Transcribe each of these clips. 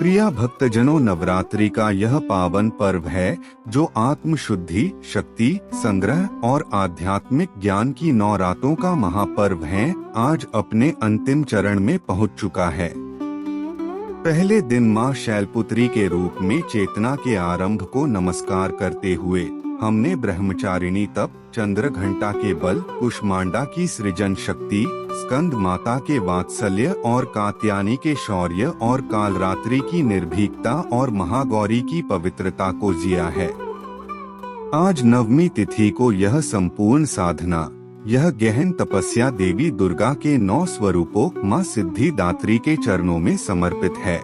प्रिया भक्तजनों, नवरात्रि का यह पावन पर्व है जो आत्म शुद्धि, शक्ति, संग्रह और आध्यात्मिक ज्ञान की 9 रातों का महापर्व है। आज अपने अंतिम चरण में पहुंच चुका है। पहले दिन मां शैलपुत्री के रूप में चेतना के आरंभ को नमस्कार करते हुए हमने ब्रह्मचारिणी तप, चंद्र घंटा के बल, कुष्मांडा की सृजन शक्ति, स्कंद माता के वात्सल्य और कात्यायनी के शौर्य और कालरात्रि की निर्भीकता और महागौरी की पवित्रता को जिया है। आज नवमी तिथि को यह संपूर्ण साधना, यह गहन तपस्या देवी दुर्गा के 9 स्वरूपों मां सिद्धिदात्री के चरणों में समर्पित है।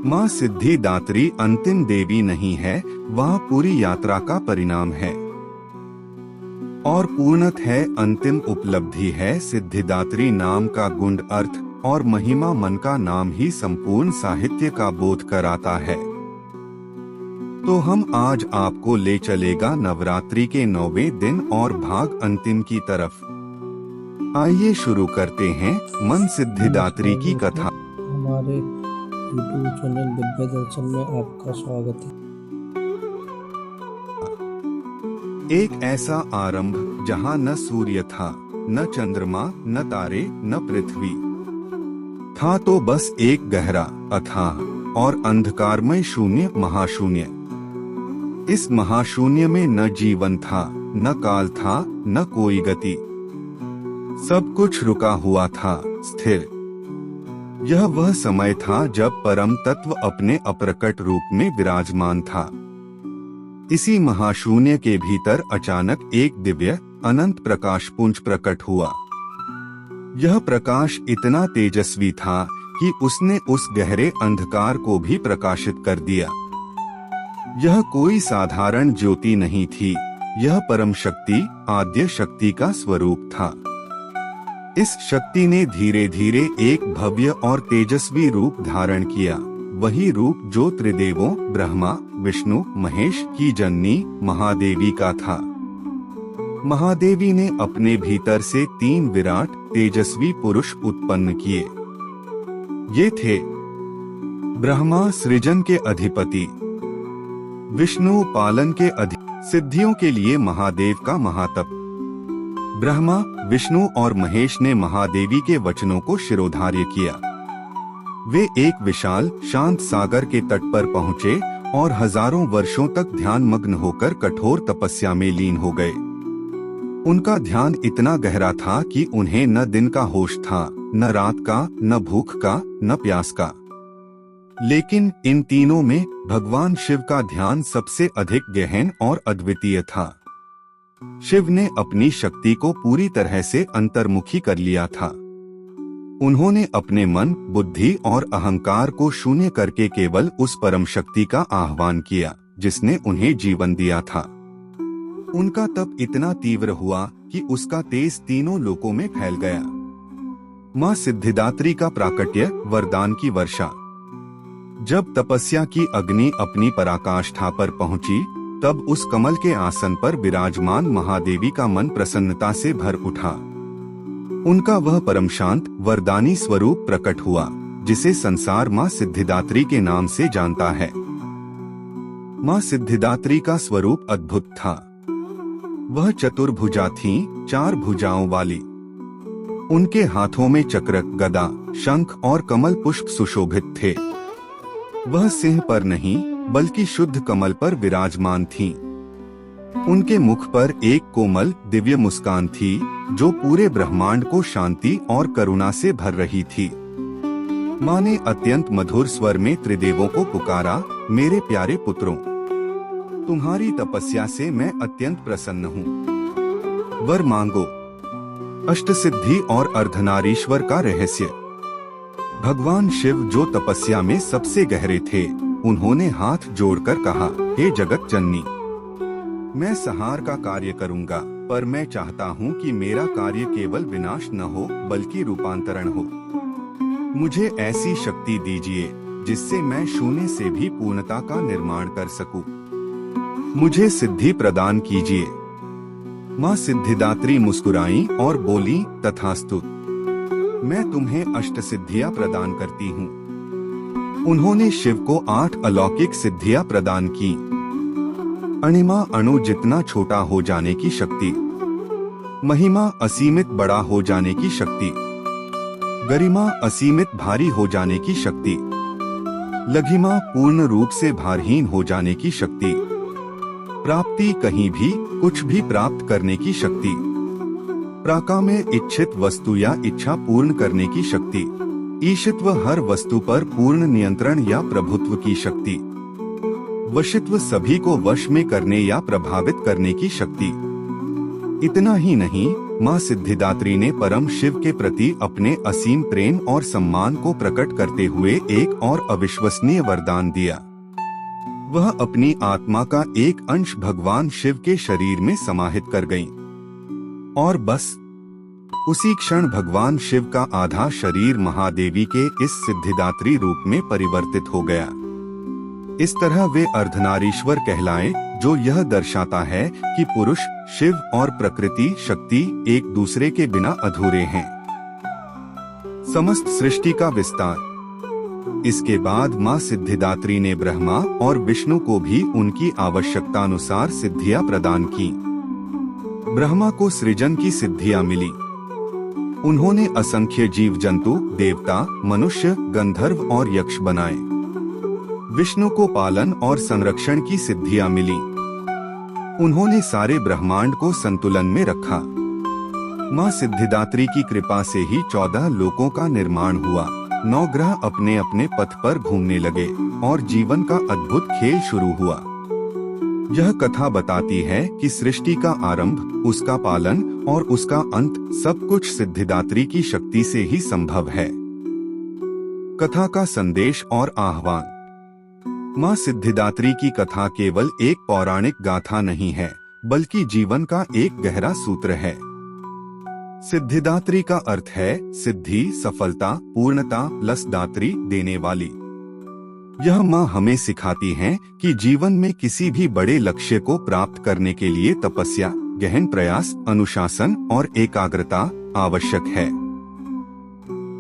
मां सिद्धिदात्री अंतिम देवी नहीं है, वह पूरी यात्रा का परिणाम है और पूर्णत है अंतिम उपलब्धि है। सिद्धिदात्री नाम का गुण अर्थ और महिमा मन का नाम ही संपूर्ण साहित्य का बोध कराता है। तो हम आज आपको ले चलेगा नवरात्रि के 9वें दिन और भाग अंतिम की तरफ। आइए शुरू करते हैं मन सिद्धिदात्री की कथा। हमारे YouTube चैनल दिव्य दर्शन में आपका स्वागत है। एक ऐसा आरंभ जहां न सूर्य था, न चंद्रमा, न तारे, न पृथ्वी था, तो बस एक गहरा, अथाह और अंधकारमय शून्य, महाशून्य। इस महाशून्य में न जीवन था, न काल था, न कोई गति। सब कुछ रुका हुआ था, स्थिर। यह वह समय था जब परम तत्व अपने अप्रकट रूप में विराजमान था। इसी महाशून्य के भीतर अचानक एक दिव्य अनंत प्रकाश पुंज प्रकट हुआ। यह प्रकाश इतना तेजस्वी था कि उसने उस गहरे अंधकार को भी प्रकाशित कर दिया। यह कोई साधारण ज्योति नहीं थी, यह परम शक्ति, आद्य शक्ति का स्वरूप था। इस शक्ति ने धीरे धीरे एक भव्य और तेजस्वी रूप धारण किया, वही रूप जो त्रिदेवों ब्रह्मा, विष्णु, महेश की जननी महादेवी का था। महादेवी ने अपने भीतर से 3 विराट तेजस्वी पुरुष उत्पन्न किए। ये थे ब्रह्मा सृजन के अधिपति, विष्णु पालन के सिद्धियों के लिए महादेव का महातप। ब्रह्मा, विष्णु और महेश ने महादेवी के वचनों को शिरोधार्य किया। वे एक विशाल शांत सागर के तट पर पहुँचे और हजारों वर्षों तक ध्यान मग्न होकर कठोर तपस्या में लीन हो गए। उनका ध्यान इतना गहरा था कि उन्हें न दिन का होश था, न रात का, न भूख का, न प्यास का। लेकिन इन तीनों में भगवान शिव का ध्यान सबसे अधिक गहन और अद्वितीय था। शिव ने अपनी शक्ति को पूरी तरह से अंतर्मुखी कर लिया था। उन्होंने अपने मन, बुद्धि और अहंकार को शून्य करके केवल उस परम शक्ति का आह्वान किया जिसने उन्हें जीवन दिया था। उनका तप इतना तीव्र हुआ कि उसका तेज तीनों लोकों में फैल गया। मां सिद्धिदात्री का प्राकट्य, वरदान की वर्षा। जब तपस्या की अग्नि अपनी पराकाष्ठा पर पहुंची, तब उस कमल के आसन पर विराजमान महादेवी का मन प्रसन्नता से भर उठा। उनका वह परम शांत वरदानी स्वरूप प्रकट हुआ जिसे संसार मां सिद्धिदात्री के नाम से जानता है। मां सिद्धिदात्री का स्वरूप अद्भुत था। वह चतुर्भुजा थीं, 4 भुजाओं वाली। उनके हाथों में चक्र, गदा, शंख और कमल पुष्प सुशोभित थे। वह सिंह पर नहीं बल्कि शुद्ध कमल पर विराजमान थीं। उनके मुख पर एक कोमल दिव्य मुस्कान थी जो पूरे ब्रह्मांड को शांति और करुणा से भर रही थी। मां ने अत्यंत मधुर स्वर में त्रिदेवों को पुकारा, मेरे प्यारे पुत्रों, तुम्हारी तपस्या से मैं अत्यंत प्रसन्न हूँ। वर मांगो। अष्टसिद्धि और अर्धनारीश्वर का रहस्य। भगवान शिव जो तपस्या में सबसे गहरे थे, उन्होंने हाथ जोड़कर कहा, हे जगत जननी, मैं संहार का कार्य करूंगा, पर मैं चाहता हूँ कि मेरा कार्य केवल विनाश न हो बल्कि रूपांतरण हो। मुझे ऐसी शक्ति दीजिए जिससे मैं शून्य से भी पूर्णता का निर्माण कर सकूं। मुझे सिद्धि प्रदान कीजिए। मां सिद्धिदात्री मुस्कुराई और बोली, तथास्तु, मैं तुम्हें अष्ट सिद्धियां प्रदान करती हूँ। उन्होंने शिव को 8 अलौकिक सिद्धियां प्रदान की। अणिमा अणु जितना छोटा हो जाने की शक्ति, महिमा असीमित बड़ा हो जाने की शक्ति, गरिमा असीमित भारी हो जाने की शक्ति, लघिमा पूर्ण रूप से भारहीन हो जाने की शक्ति, प्राप्ति कहीं भी कुछ भी प्राप्त करने की शक्ति, प्राका में इच्छित वस्तु या इच्छा पूर्ण करने की शक्ति, ईशित्व हर वस्तु पर पूर्ण नियंत्रण या प्रभुत्व की शक्ति, वशित्व सभी को वश में करने या प्रभावित करने की शक्ति। इतना ही नहीं, माँ सिद्धिदात्री ने परम शिव के प्रति अपने असीम प्रेम और सम्मान को प्रकट करते हुए एक और अविश्वसनीय वरदान दिया। वह अपनी आत्मा का एक अंश भगवान शिव के शरीर में समाहित कर गईं। और बस उसी क्षण भगवान शिव का आधा शरीर महादेवी के इस सिद्धिदात्री रूप में परिवर्तित हो गया। इस तरह वे अर्धनारीश्वर कहलाए, जो यह दर्शाता है कि पुरुष, शिव और प्रकृति शक्ति एक दूसरे के बिना अधूरे हैं। समस्त सृष्टि का विस्तार। इसके बाद माँ सिद्धिदात्री ने ब्रह्मा और विष्णु को भी उनकी आवश्यकतानुसार सिद्धियां प्रदान की। ब्रह्मा को सृजन की सिद्धियां मिली। उन्होंने असंख्य जीव जंतु, देवता, मनुष्य, गंधर्व और यक्ष बनाए। विष्णु को पालन और संरक्षण की सिद्धियां मिली। उन्होंने सारे ब्रह्मांड को संतुलन में रखा। माँ सिद्धिदात्री की कृपा से ही 14 लोकों का निर्माण हुआ। 9 ग्रह अपने अपने पथ पर घूमने लगे और जीवन का अद्भुत खेल शुरू हुआ। यह कथा बताती है कि सृष्टि का आरंभ, उसका पालन और उसका अंत सब कुछ सिद्धिदात्री की शक्ति से ही संभव है। कथा का संदेश और आह्वान। माँ सिद्धिदात्री की कथा केवल एक पौराणिक गाथा नहीं है, बल्कि जीवन का एक गहरा सूत्र है। सिद्धिदात्री का अर्थ है सिद्धि, सफलता, पूर्णता, लसदात्री, देने वाली। यह माँ हमें सिखाती हैं कि जीवन में किसी भी बड़े लक्ष्य को प्राप्त करने के लिए तपस्या, गहन प्रयास, अनुशासन और एकाग्रता आवश्यक है।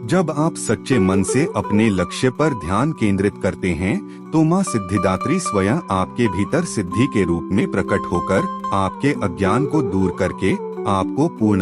जब आप सच्चे मन से अपने लक्ष्य पर ध्यान केंद्रित करते हैं, तो माँ सिद्धिदात्री स्वयं आपके भीतर सिद्धि के रूप में प्रकट होकर आपके अज्ञान को दूर करके आपको पूर्ण